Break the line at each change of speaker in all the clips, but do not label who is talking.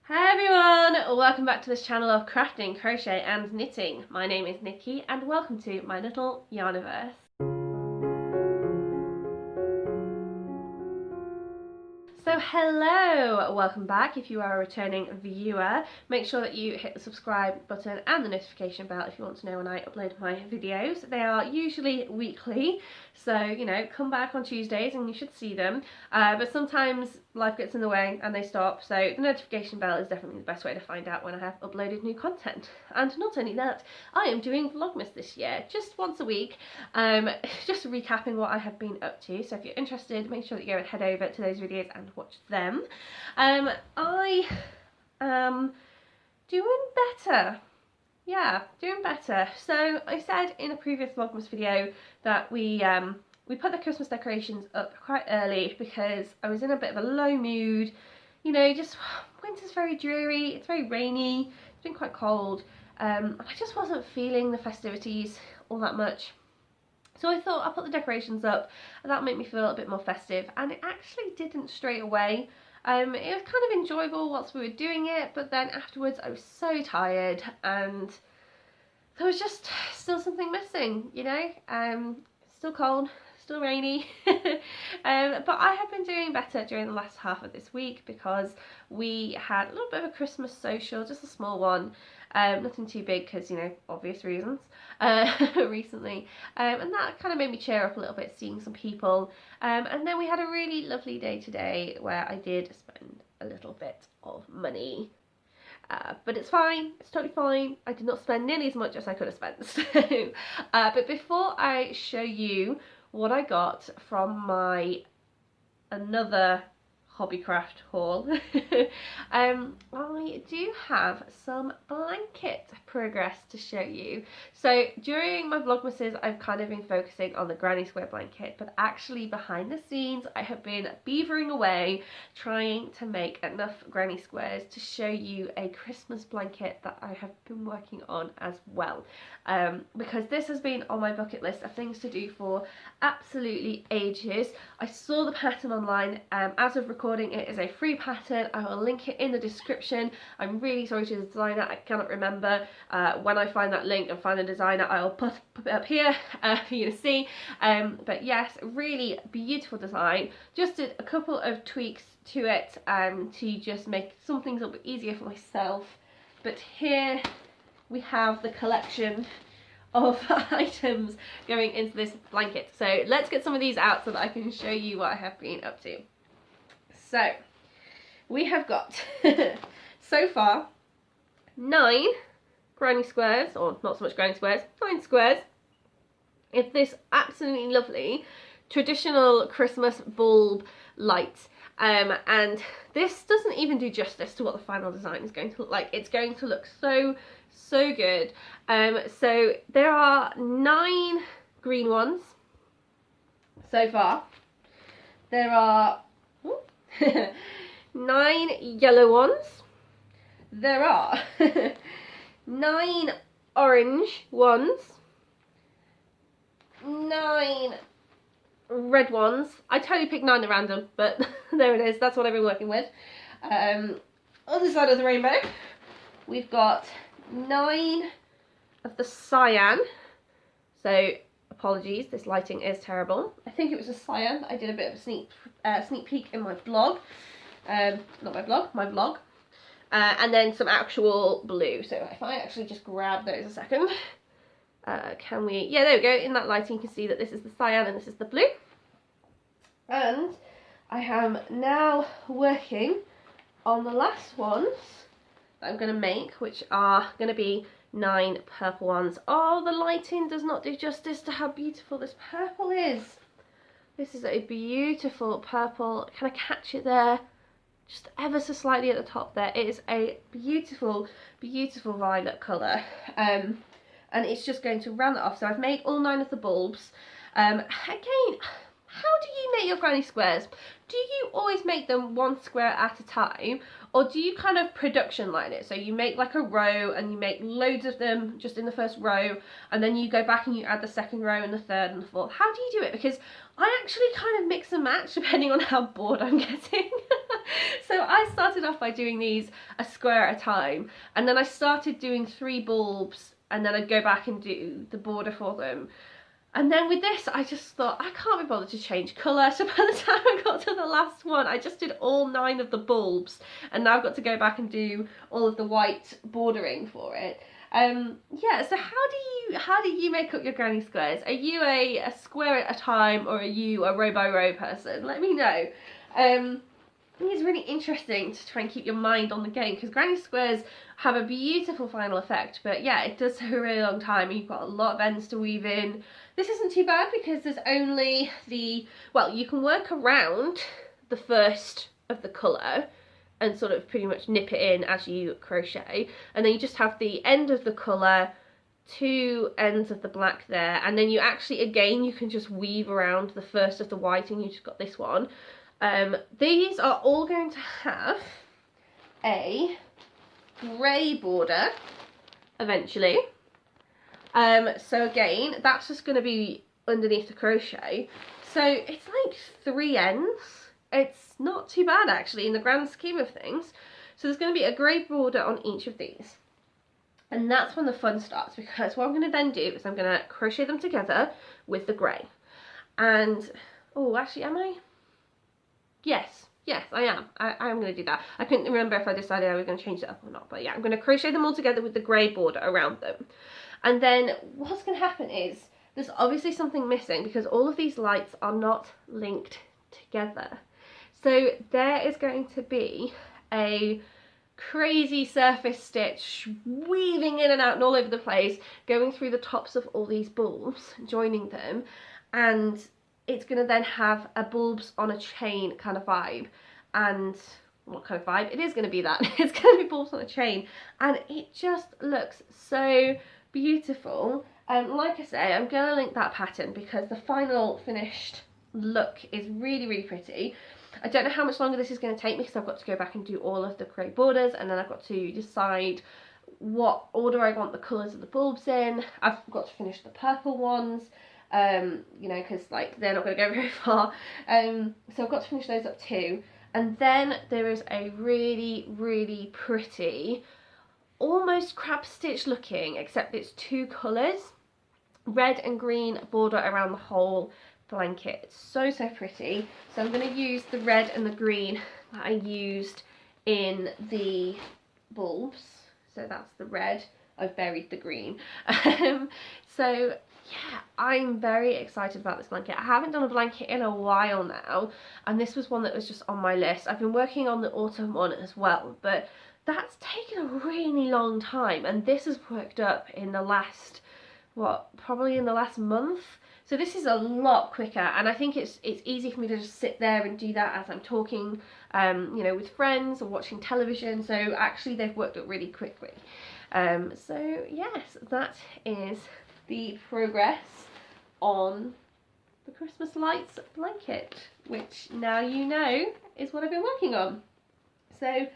Hi everyone, welcome back to this channel of crafting, crochet and knitting. My name is Nikki and welcome to my little yarniverse. So hello, welcome back. If you are a returning viewer, make sure that you hit the subscribe button and the notification bell if you want to know when I upload my videos. They are usually weekly, so you know, come back on Tuesdays and you should see them, but sometimes life gets in the way and they stop, so the notification bell is definitely the best way to find out when I have uploaded new content. And not only that, I am doing Vlogmas this year, just once a week, just recapping what I have been up to. So if you're interested, make sure that you go and head over to those videos and watch them. I am doing better. Yeah, doing better. So I said in a previous Vlogmas video that we put the Christmas decorations up quite early because I was in a bit of a low mood. You know, just winter's very dreary, it's very rainy, it's been quite cold, and I just wasn't feeling the festivities all that much. So I thought I'll put the decorations up and that'll make me feel a bit more festive, and it actually didn't straight away. It was kind of enjoyable whilst we were doing it, but then afterwards I was so tired and there was just still something missing, you know. Still cold, still rainy, but I have been doing better during the last half of this week because we had a little bit of a Christmas social, just a small one, nothing too big because, you know, obvious reasons, recently, and that kind of made me cheer up a little bit, seeing some people, and then we had a really lovely day today where I did spend a little bit of money. But it's fine, it's totally fine. I did not spend nearly as much as I could have spent. So, but before I show you what I got from my another Hobbycraft haul, I do have some blanket progress to show you. So during my Vlogmases I've kind of been focusing on the granny square blanket, but actually behind the scenes I have been beavering away trying to make enough granny squares to show you a Christmas blanket that I have been working on as well, because this has been on my bucket list of things to do for absolutely ages. I saw the pattern online. As of recording, it is a free pattern. I will link it in the description. I'm really sorry to the designer, I cannot remember. When I find that link and find the designer, I will put it up here for you to see. But yes, really beautiful design. Just did a couple of tweaks to it to just make some things a little bit easier for myself. But here we have the collection of items going into this blanket. So let's get some of these out so that I can show you what I have been up to. So we have got so far 9 granny squares, or not so much granny squares, 9 squares of this absolutely lovely traditional Christmas bulb light. And this doesn't even do justice to what the final design is going to look like. It's going to look so good. So there are 9 green ones so far. There are 9 yellow ones. There are 9 orange ones. 9 red ones. I totally picked 9 at random, but there it is. That's what I've been working with. Other side of the rainbow, we've got 9 of the cyan. So apologies, this lighting is terrible. I think it was a cyan. I did a bit of a sneak peek in my blog. Not my blog, my vlog. And then some actual blue. So if I actually just grab those a second. Can we? Yeah, there we go. In that lighting you can see that this is the cyan and this is the blue. And I am now working on the last ones that I'm going to make, which are going to be 9 purple ones. Oh, the lighting does not do justice to how beautiful this purple is. This is a beautiful purple. Can I catch it there? Just ever so slightly at the top there. It is a beautiful, beautiful violet colour. And it's just going to round that off. So I've made all 9 of the bulbs. Again, how do you make your granny squares? Do you always make them 1 square at a time, or do you kind of production line it? So you make like a row and you make loads of them just in the first row, and then you go back and you add the second row and the third and the fourth. How do you do it? Because I actually kind of mix and match depending on how bored I'm getting. So I started off by doing these a square at a time, and then I started doing 3 bulbs, and then I'd go back and do the border for them. And then with this, I just thought, I can't be bothered to change colour. So by the time I got to the last one, I just did all 9 of the bulbs. And now I've got to go back and do all of the white bordering for it. Yeah, so how do you make up your granny squares? Are you a square at a time, or are you a row by row person? Let me know. I think it's really interesting to try and keep your mind on the game, because granny squares have a beautiful final effect, but yeah, it does take a really long time and you've got a lot of ends to weave in. This isn't too bad because there's only well, you can work around the first of the colour and sort of pretty much nip it in as you crochet, and then you just have the end of the colour, 2 ends of the black there, and then you actually, again, you can just weave around the first of the white and you just got this one. These are all going to have a grey border eventually. So again, that's just going to be underneath the crochet. So it's like 3 ends. It's not too bad actually in the grand scheme of things. So there's going to be a grey border on each of these. And that's when the fun starts, because what I'm going to then do is I'm going to crochet them together with the grey. And, oh, actually, am I? Yes, I am. I am going to do that. I couldn't remember if I decided I was going to change it up or not. But yeah, I'm going to crochet them all together with the grey border around them. And then what's going to happen is there's obviously something missing, because all of these lights are not linked together. So there is going to be a crazy surface stitch weaving in and out and all over the place, going through the tops of all these bulbs, joining them, and it's going to then have a bulbs on a chain kind of vibe. And what kind of vibe? It is going to be that. It's going to be bulbs on a chain, and it just looks so beautiful. Like I say, I'm going to link that pattern because the final finished look is really, really pretty. I don't know how much longer this is going to take me, because I've got to go back and do all of the grey borders, and then I've got to decide what order I want the colours of the bulbs in. I've got to finish the purple ones. You know, because like they're not going to go very far, so I've got to finish those up too. And then there is a really, really pretty, almost crab stitch looking, except it's 2 colours, red and green border around the whole blanket. It's so pretty. So I'm going to use the red and the green that I used in the bulbs. So that's the red. I've buried the green. So yeah, I'm very excited about this blanket. I haven't done a blanket in a while now, and this was one that was just on my list. I've been working on the autumn one as well, but that's taken a really long time, and this has worked up in the last, probably in the last month. So this is a lot quicker, and I think it's easy for me to just sit there and do that as I'm talking, you know, with friends or watching television. So actually they've worked up really quickly. So yes, that is the progress on the Christmas lights blanket, which now you know is what I've been working on. So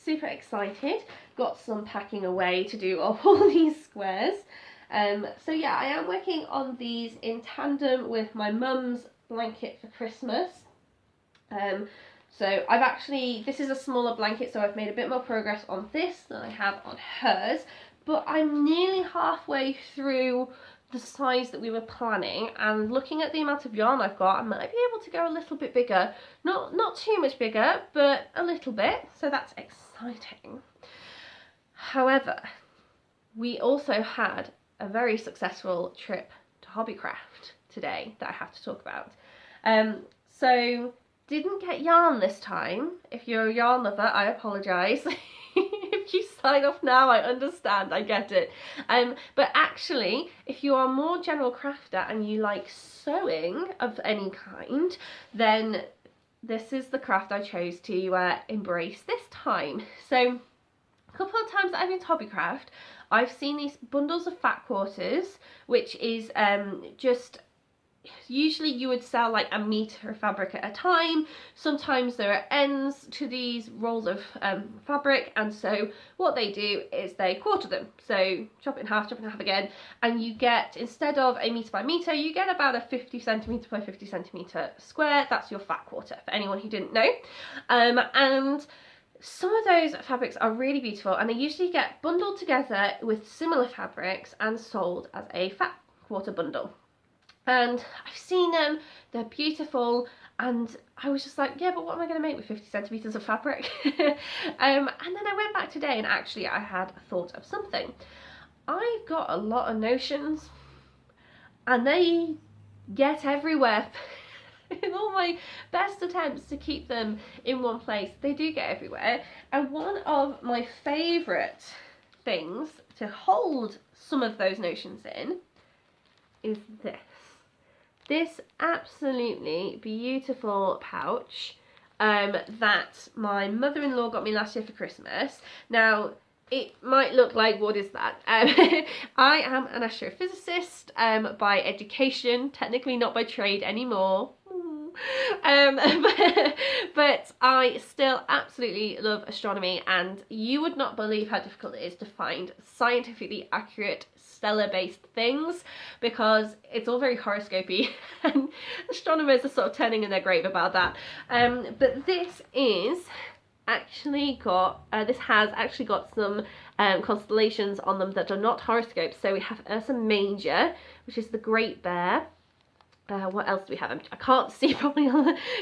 super excited. Got some packing away to do of all these squares. So yeah, I am working on these in tandem with my mum's blanket for Christmas. So I've actually, this is a smaller blanket, so I've made a bit more progress on this than I have on hers, but I'm nearly halfway through the size that we were planning, and looking at the amount of yarn I've got, I might be able to go a little bit bigger. Not too much bigger, but a little bit, so that's exciting. However, we also had a very successful trip to Hobbycraft today that I have to talk about. So didn't get yarn this time. If you're a yarn lover, I apologise. If you sign off now, I understand, I get it. But actually, if you are more general crafter and you like sewing of any kind, then this is the craft I chose to embrace this time. So a couple of times that I've been to Hobbycraft, I've seen these bundles of fat quarters, which is just, usually you would sell like a meter of fabric at a time. Sometimes there are ends to these rolls of fabric, and so what they do is they quarter them. So chop it in half again, and you get, instead of a meter by meter, you get about a 50 centimeter by 50 centimeter square. That's your fat quarter, for anyone who didn't know. And some of those fabrics are really beautiful, and they usually get bundled together with similar fabrics and sold as a fat quarter bundle. And I've seen them, they're beautiful, and I was just like, yeah, but what am I going to make with 50 centimetres of fabric? And then I went back today and actually I had thought of something. I've got a lot of notions and they get everywhere. In all my best attempts to keep them in one place, they do get everywhere. And one of my favourite things to hold some of those notions in is this. This absolutely beautiful pouch that my mother-in-law got me last year for Christmas. Now, it might look like, what is that? I am an astrophysicist by education, technically not by trade anymore. But I still absolutely love astronomy, and you would not believe how difficult it is to find scientifically accurate stellar based things, because it's all very horoscopy and astronomers are sort of turning in their grave about that. But this is actually got this has actually got some constellations on them that are not horoscopes. So we have Ursa Major, which is the Great Bear. What else do we have? I can't see properly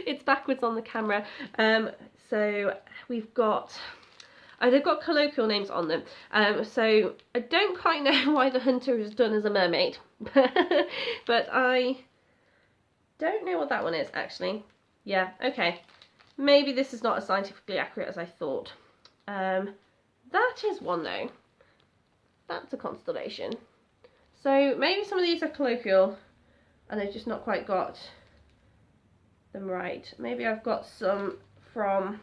it's backwards on the camera. So we've got, they've got colloquial names on them. So I don't quite know why the hunter is done as a mermaid, but I don't know what that one is actually. Yeah, okay. Maybe this is not as scientifically accurate as I thought. That is one though. That's a constellation. So maybe some of these are colloquial and they've just not quite got them right. Maybe I've got some from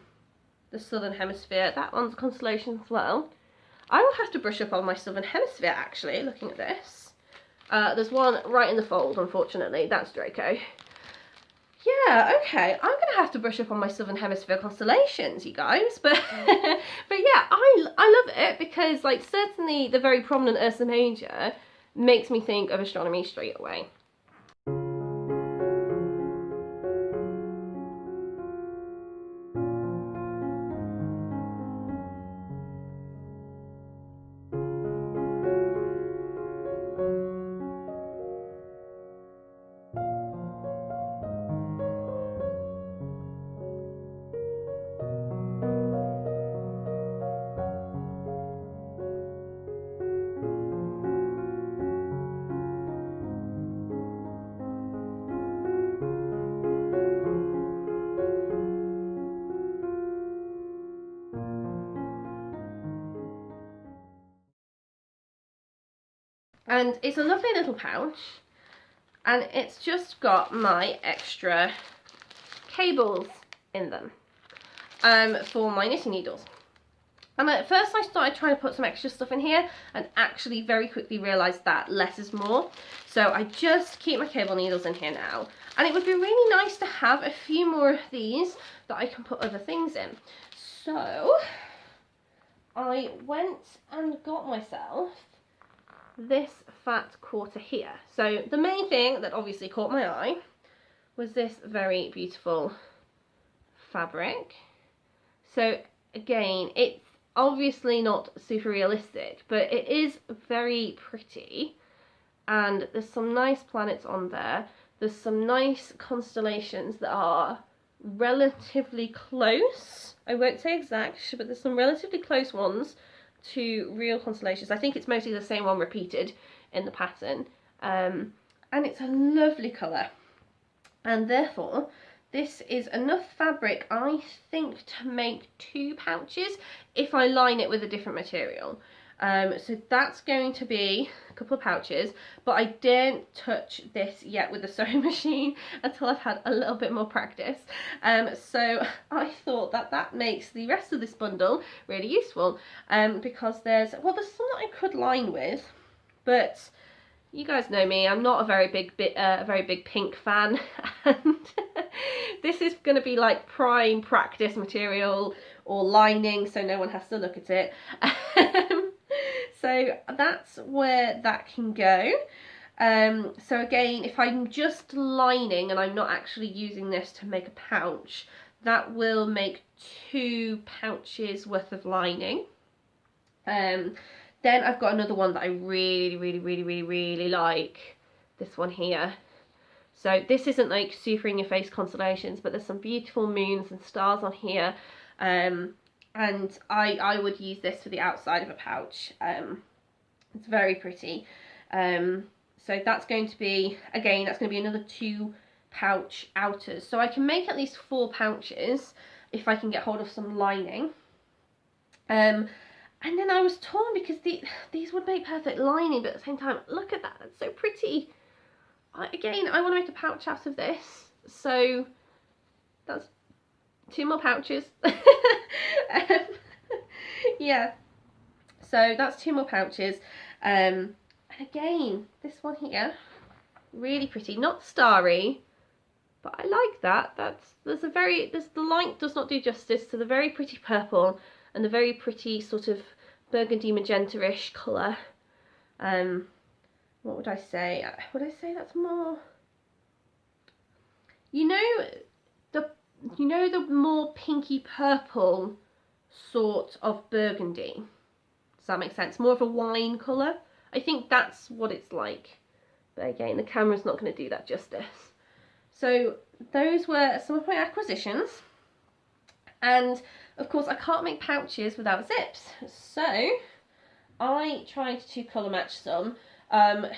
the Southern Hemisphere. That one's a constellation as well. I will have to brush up on my Southern Hemisphere actually, looking at this. There's one right in the fold, unfortunately. That's Draco. Yeah, okay. I'm going to have to brush up on my Southern Hemisphere constellations, you guys. But but yeah, I love it because, like, certainly the very prominent Ursa Major makes me think of astronomy straight away. And it's a lovely little pouch, and it's just got my extra cables in them for my knitting needles. And at first I started trying to put some extra stuff in here and actually very quickly realised that less is more. So I just keep my cable needles in here now. And it would be really nice to have a few more of these that I can put other things in. So I went and got myself this fat quarter here. So the main thing that obviously caught my eye was this very beautiful fabric. So again, it's obviously not super realistic, but it is very pretty, and there's some nice planets on there. There's some nice constellations that are relatively close. I won't say exact, but there's some relatively close ones to real constellations. I think it's mostly the same one repeated in the pattern, and it's a lovely colour, and therefore this is enough fabric, I think, to make 2 pouches if I line it with a different material. So that's going to be a couple of pouches, but I daren't touch this yet with the sewing machine until I've had a little bit more practice. So I thought that makes the rest of this bundle really useful, because there's some that I could line with, but you guys know me, I'm not a very big pink fan, and this is going to be like prime practice material or lining, so no one has to look at it. So that's where that can go. So again, if I'm just lining and I'm not actually using this to make a pouch, that will make 2 pouches worth of lining. Then I've got another one that I really like, this one here. So this isn't like super in your face constellations, but there's some beautiful moons and stars on here. And I would use this for the outside of a pouch. It's very pretty. So that's going to be, again, that's going to be another 2 pouch outers. So I can make at least 4 pouches if I can get hold of some lining. And then I was torn because these would make perfect lining, but at the same time, look at that, that's so pretty. Again, I want to make a pouch out of this, so that's 2 more pouches. Yeah, so that's 2 more pouches. And again, this one here, really pretty, not starry, but I like that. The light does not do justice to the very pretty purple and the very pretty sort of burgundy magenta-ish colour. What would I say? Would I say that's more, you know the more pinky purple sort of burgundy? Does that make sense? More of a wine colour. I think that's what it's like. But again, the camera's not going to do that justice. So those were some of my acquisitions. And of course, I can't make pouches without zips. So I tried to colour match some.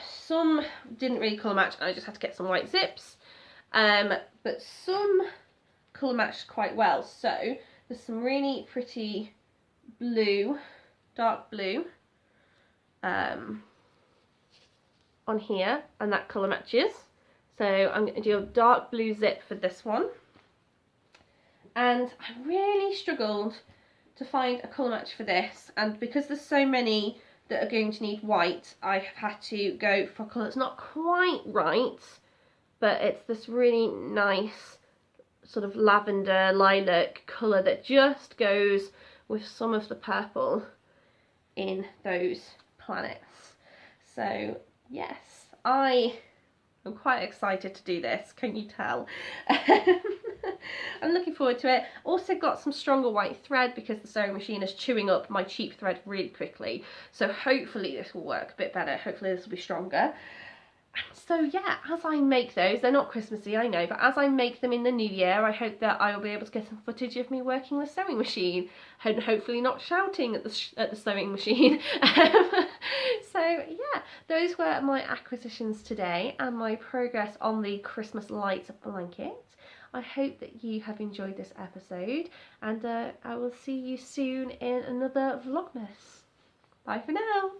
Some didn't really colour match, and I just had to get some white zips. But some colour matched quite well. So there's some really pretty blue, dark blue, on here, and that colour matches. So I'm going to do a dark blue zip for this one. And I really struggled to find a colour match for this, and because there's so many that are going to need white, I have had to go for a colour that's not quite right, but it's this really nice sort of lavender lilac colour that just goes with some of the purple in those planets. So yes, I am quite excited to do this, can you tell? I'm looking forward to it. Also got some stronger white thread because the sewing machine is chewing up my cheap thread really quickly. So hopefully this will work a bit better. Hopefully this will be stronger. And so yeah, as I make those, they're not Christmassy, I know, but as I make them in the new year, I hope that I will be able to get some footage of me working the sewing machine and hopefully not shouting at the sewing machine. So yeah, those were my acquisitions today and my progress on the Christmas lights blanket. I hope that you have enjoyed this episode, and I will see you soon in another Vlogmas. Bye for now.